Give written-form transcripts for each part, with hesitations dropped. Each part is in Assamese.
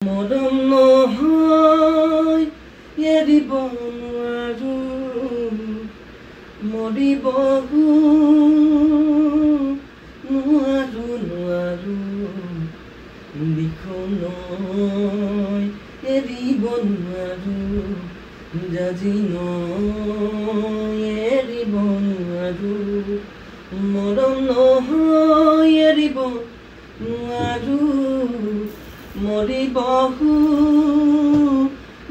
মৰম নহয় এৰিব নোৱাৰো মৰিব নোৱাৰো নোৱাৰো দিখনৈ এৰিব নোৱাৰো জাজি নৈ এৰিব নোৱাৰো মৰম নহয় এৰিব নোৱাৰো মৰিব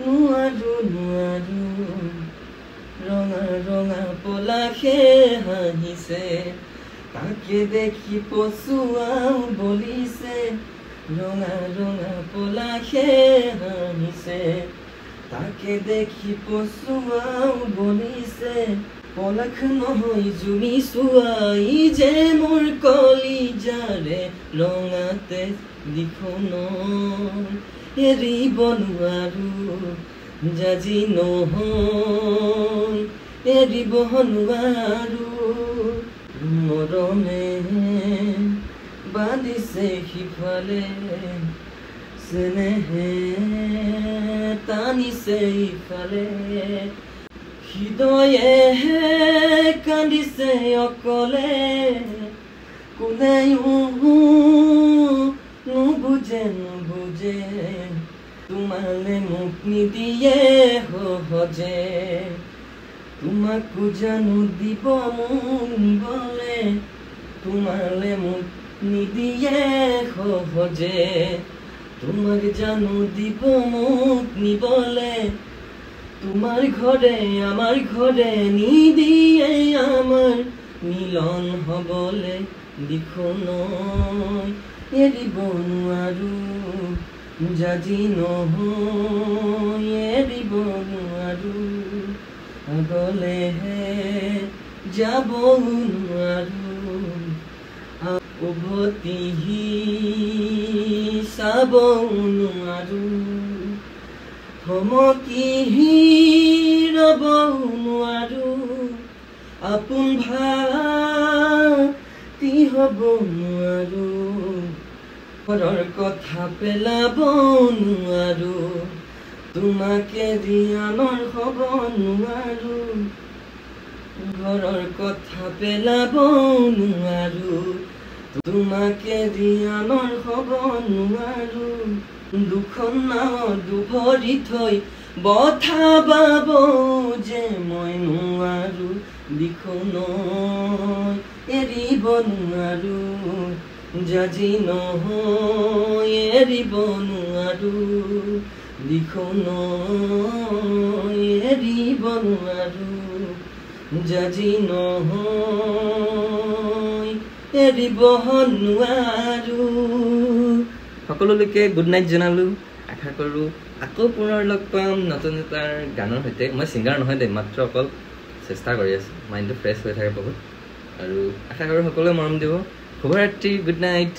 নোৱাৰো নোৱাৰো ৰঙা ৰঙা পলাশে হাঁহিছে তাকে দেখি পচুৱাও বলিছে ৰঙা ৰঙা পলাশে হাঁহিছে তাকে দেখি পচুৱাও বলিছে পলাশ নহয় জুমি চুৱাই যে মোৰ কলিজাৰে ৰঙাতে দিখনৈ এৰিব নোৱাৰো জাজি নহয় এৰিব নোৱাৰো মৰমে বান্ধিছে সিফালে চেনেহে টানিছে ইফালে হৃদয়ে কান্দিছে অকলে কোনেও নুবুজে নুবুজে তোমালে মোক নিদিয়ে সহজে তোমাকো জানো দিব মোক নিবলে তোমালে মোক নিদিয়ে সহজে তোমাক জানো দিব মোক নিবলে তোমাৰ ঘৰে আমাৰ ঘৰে নিদিয়ে আমাৰ মিলন হবলে দিখনৈ এৰিব নোৱাৰো জাজি নহয় এৰিব নোৱাৰো আগলেহে যাব নোৱাৰো উভতি চাব নোৱাৰো থমকি ৰব নোৱাৰো আপোন ভাতি হব নোৱাৰো ঘৰৰ কথা পেলাব নোৱাৰো তোমাকে দিয়ানৰ হব নোৱাৰো ঘৰৰ কথা পেলাব নোৱাৰো তোমাকে দিয়ানৰ হব নোৱাৰো দুখন নাৱত দুভৰি থৈ বঠা বাব যে মই নোৱাৰো দিখনৈ এৰিব নোৱাৰো জাজি নহয় এৰিব নোৱাৰো দিখনৈ এৰিব নোৱাৰো জাজি নহয় এৰিব নোৱাৰো সকলোলৈকে গুড নাইট জনালো আশা কৰো আকৌ পুনৰ লগ পাম নতুন এটাৰ গানৰ সৈতে মই সিংগাৰ নহয় দেই মাত্ৰ অকল চেষ্টা কৰি আছো মাইণ্ডটো ফ্ৰেছ হৈ থাকে বহুত আৰু আশা কৰো সকলোৱে মৰম দিব শুভৰাত্ৰি গুড নাইট